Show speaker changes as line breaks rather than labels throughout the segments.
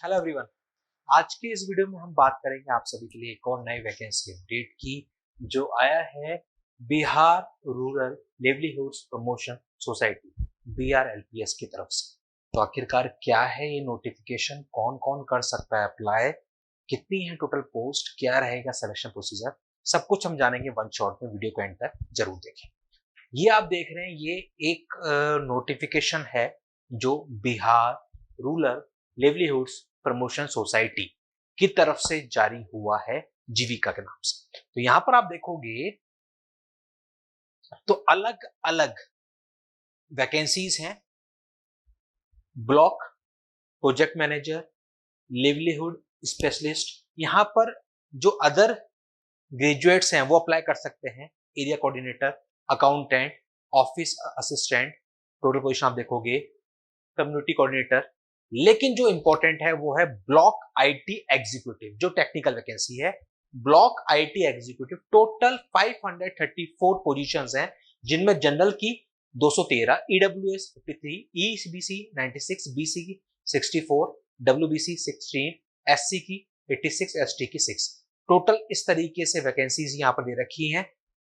Hello everyone. आज के इस वीडियो में हम बात करेंगे आप सभी के लिए एक और नई वैकेंसी अपडेट की जो आया है Bihar rural livelihoods promotion society BRLPS की तरफ से। तो आखिरकार क्या है ये नोटिफिकेशन, कौन कौन कर सकता है अप्लाई, कितनी है टोटल पोस्ट, क्या रहेगा सिलेक्शन प्रोसीजर, सब कुछ हम जानेंगे वन शॉट में। वीडियो को एंड तक जरूर देखें। ये आप देख रहे हैं, ये एक नोटिफिकेशन है जो Bihar rural livelihoods promotion society की तरफ से जारी हुआ है जीविका के नाम से। तो यहां पर आप देखोगे तो अलग अलग वैकेंसीज हैं। Block project manager, livelihood specialist, यहां पर जो अदर ग्रेजुएट्स हैं वो अप्लाई कर सकते हैं। Area coordinator, accountant, office assistant, total position आप देखोगे, कम्युनिटी कोऑर्डिनेटर। लेकिन जो इंपॉर्टेंट है वो है ब्लॉक आईटी एग्जीक्यूटिव, जो टेक्निकल वैकेंसी है। Block IT executive total 534 positions हैं, जिनमें जनरल की 213, ईडब्ल्यूएस 53, ईबीसी 96, बीसी की 64, डब्ल्यूबीसी 16, एससी की 86, एसटी की 6। टोटल इस तरीके से वैकेंसीज यहाँ पर दे रखी हैं।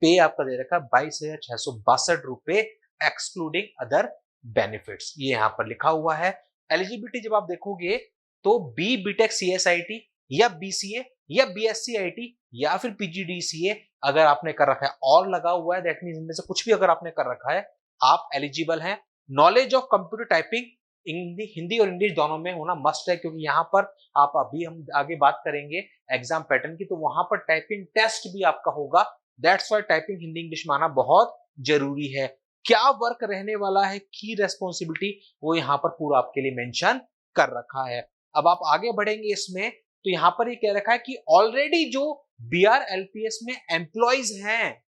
पे आपका दे रखा 22,662 रुपए एक्सक्लूडिंग अदर बेनिफिट्स, ये यहाँ पर लिखा हुआ है। एलिजिबिलिटी जब आप देखोगे तो बीटेक सीएसआईटी या बीसीए या बीएससी आईटी या फिर पीजीडीसीए अगर आपने कर रखा है और लगा हुआ है, दैट मींस इनमें से कुछ भी अगर आपने कर रखा है आप एलिजिबल हैं। Knowledge of computer typing Hindi और इंग्लिश दोनों में होना मस्ट है, क्योंकि यहाँ पर आप अभी हम आगे बात करेंगे एग्जाम पैटर्न की, तो वहां पर टाइपिंग टेस्ट भी आपका होगा। That's why typing Hindi English में आना बहुत जरूरी है। क्या वर्क रहने वाला है, की रेस्पॉन्सिबिलिटी, वो यहाँ पर पूरा आपके लिए मेंशन कर रखा है। अब आप आगे बढ़ेंगे इसमें तो यहाँ पर ये कह रखा है कि ऑलरेडी जो BRLPS में एम्प्लॉइज हैं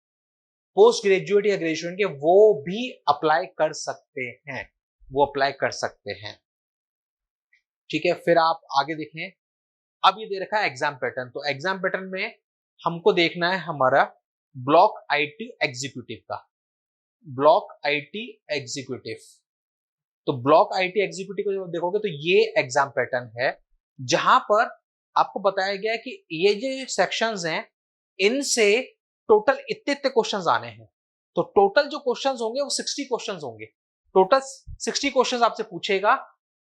पोस्ट ग्रेजुएट या ग्रेजुएट के, वो भी अप्लाई कर सकते हैं, वो अप्लाई कर सकते हैं। ठीक है, फिर आप आगे देखें। अब ये दे रखा है एग्जाम पैटर्न, तो एग्जाम पैटर्न में हमको देखना है हमारा ब्लॉक आईटी एग्जीक्यूटिव का। ब्लॉक आईटी एग्जीक्यूटिव, तो ब्लॉक आईटी एग्जीक्यूटिव को जब देखोगे तो ये एग्जाम पैटर्न है, जहां पर आपको बताया गया है कि ये जो सेक्शंस हैं इनसे टोटल इतने क्वेश्चंस आने हैं। तो टोटल जो क्वेश्चंस होंगे वो 60 क्वेश्चंस होंगे। टोटल 60 क्वेश्चंस आपसे पूछेगा।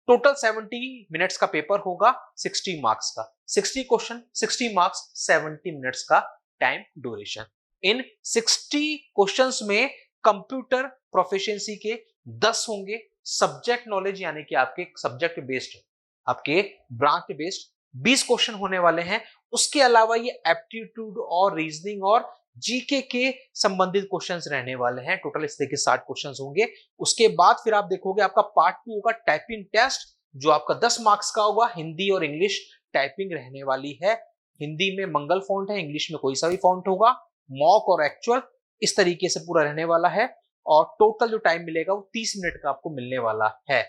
टोटल 70 मिनट्स का पेपर होगा, 60 मार्क्स का। 60 क्वेश्चन 60 मार्क्स, 70 मिनट्स का टाइम ड्यूरेशन। इन 60 क्वेश्चंस में कंप्यूटर प्रोफिशिएंसी के 10 होंगे। सब्जेक्ट नॉलेज यानी कि आपके सब्जेक्ट बेस्ड, आपके ब्रांच बेस्ड 20 क्वेश्चन होने वाले हैं। उसके अलावा ये एप्टीट्यूड और रीजनिंग और जीके के संबंधित क्वेश्चंस रहने वाले हैं। टोटल इस तरह के 60 क्वेश्चंस होंगे। उसके बाद फिर आप देखोगे आपका पार्ट 2 होगा टाइपिंग टेस्ट, जो आपका 10 मार्क्स का होगा। हिंदी और इंग्लिश टाइपिंग रहने वाली है। हिंदी में मंगल फॉन्ट है, इंग्लिश में कोई सा भी फॉन्ट होगा। मॉक और एक्चुअल इस तरीके से पूरा रहने वाला है। और टोटल जो टाइम मिलेगा वो 30 मिनट का आपको मिलने वाला है।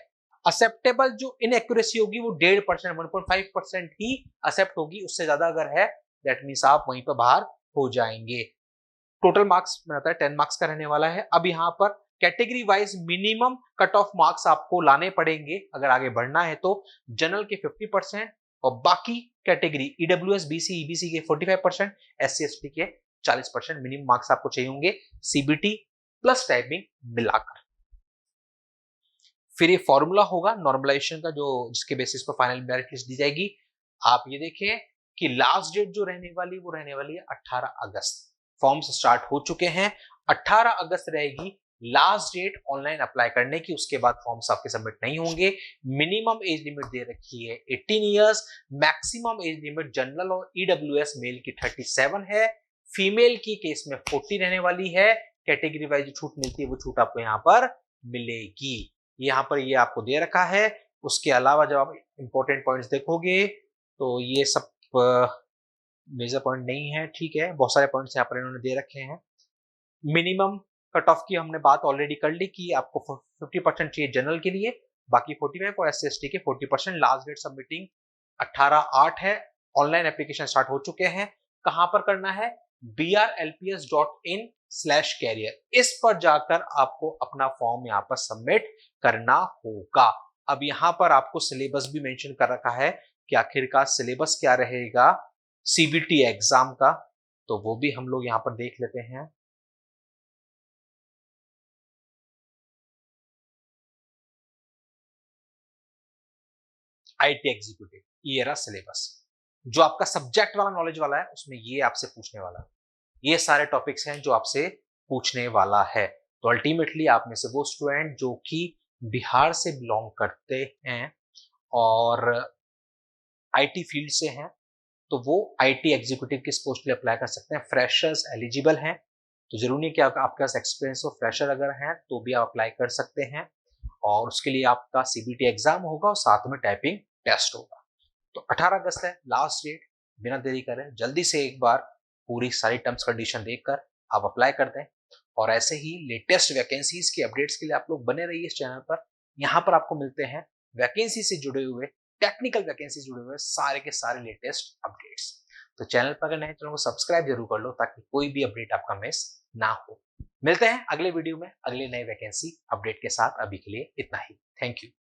एक्सेप्टेबल जो इनएक्यूरेसी होगी वो 1.5%, 1.5% ही एक्सेप्ट होगी। उससे ज्यादा अगर है दैट मींस आप वहीं पर बाहर हो जाएंगे। टोटल मार्क्स में आता है 10 मार्क्स का रहने वाला है। अब यहाँ पर category wise minimum cut off marks आपको लाने पड़ेंगे अगर आगे बढ़ना है तो। जनरल के 50% और बाकी कैटेगरी ईडब्ल्यूएस, बीसी, ईबीसी के 45%, एससी एसटी के 40% मिनिमम मार्क्स आपको चाहिए होंगे सीबीटी प्लस टाइपिंग मिलाकर। फिर ये फॉर्मूला होगा नॉर्मलाइजेशन का, जो जिसके बेसिस पर फाइनल मेरिट लिस्ट दी जाएगी। आप ये देखें कि लास्ट डेट जो रहने वाली वो रहने वाली है 18 अगस्त। फॉर्म्स स्टार्ट हो चुके हैं, 18 अगस्त रहेगी लास्ट डेट ऑनलाइन अप्लाई करने की। उसके बाद फॉर्म्स आपके सबमिट नहीं होंगे। मिनिमम एज लिमिट दे रखी है 18 years. Maximum age limit general और ईडब्ल्यूएस मेल की 37 है। फीमेल की केस में 40 रहने वाली है। कैटेगरी वाइज जो छूट मिलती है वो छूट आपको यहाँ पर मिलेगी। यहाँ पर ये आपको दे रखा है। उसके अलावा जब आप इंपॉर्टेंट पॉइंट्स देखोगे तो ये सब मेजर पॉइंट नहीं है, ठीक है। बहुत सारे पॉइंट्स यहाँ पर इन्होंने दे रखे हैं। मिनिमम कट ऑफ की हमने बात ऑलरेडी कर ली कि आपको 50% चाहिए जनरल के लिए, बाकी 45 और एससी एसटी के 40%। लास्ट डेट सबमिटिंग 18/8 है। ऑनलाइन एप्लीकेशन स्टार्ट हो चुके हैं। कहां पर करना है? brlps.in/career, इस पर जाकर आपको अपना फॉर्म यहाँ पर सबमिट करना होगा। अब यहाँ पर आपको सिलेबस भी मेंशन कर रखा है कि आखिरकार सिलेबस क्या रहेगा सीबीटी एग्जाम का, तो वो भी हम लोग यहाँ पर देख लेते हैं। आईटी एग्जीक्यूटिव, ये रहा सिलेबस। जो आपका सब्जेक्ट वाला नॉलेज वाला है उसमें ये आपसे पूछने वाला है, ये सारे टॉपिक्स हैं जो आपसे पूछने वाला है। तो अल्टीमेटली आप में से वो स्टूडेंट जो कि बिहार से बिलोंग करते हैं और आईटी फील्ड से हैं, तो वो आईटी एग्जीक्यूटिव किस पोस्ट के लिए अप्लाई कर सकते हैं। फ्रेशर्स एलिजिबल हैं, तो जरूरी नहीं कि आपके पास एक्सपीरियंस हो, फ्रेशर अगर हैं तो भी आप अप्लाई कर सकते हैं। और उसके लिए आपका सीबीटी एग्जाम होगा और साथ में टाइपिंग टेस्ट होगा। तो 18 अगस्त है लास्ट डेट। बिना देरी करें जल्दी से एक बार पूरी सारी टर्म्स कंडीशन देखकर आप अप्लाई कर दें। और ऐसे ही लेटेस्ट वैकेंसीज के अपडेट्स के लिए आप लोग बने रहिए इस चैनल पर। यहाँ पर आपको मिलते हैं वैकेंसी से जुड़े हुए, टेक्निकल वैकेंसी जुड़े हुए सारे के सारे लेटेस्ट अपडेट्स। तो चैनल पर अगर नए चैनल को सब्सक्राइब जरूर कर लो ताकि कोई भी अपडेट आपका मिस ना हो। मिलते हैं अगले वीडियो में अगले नए वैकेंसी अपडेट के साथ। अभी के लिए इतना ही। Thank you.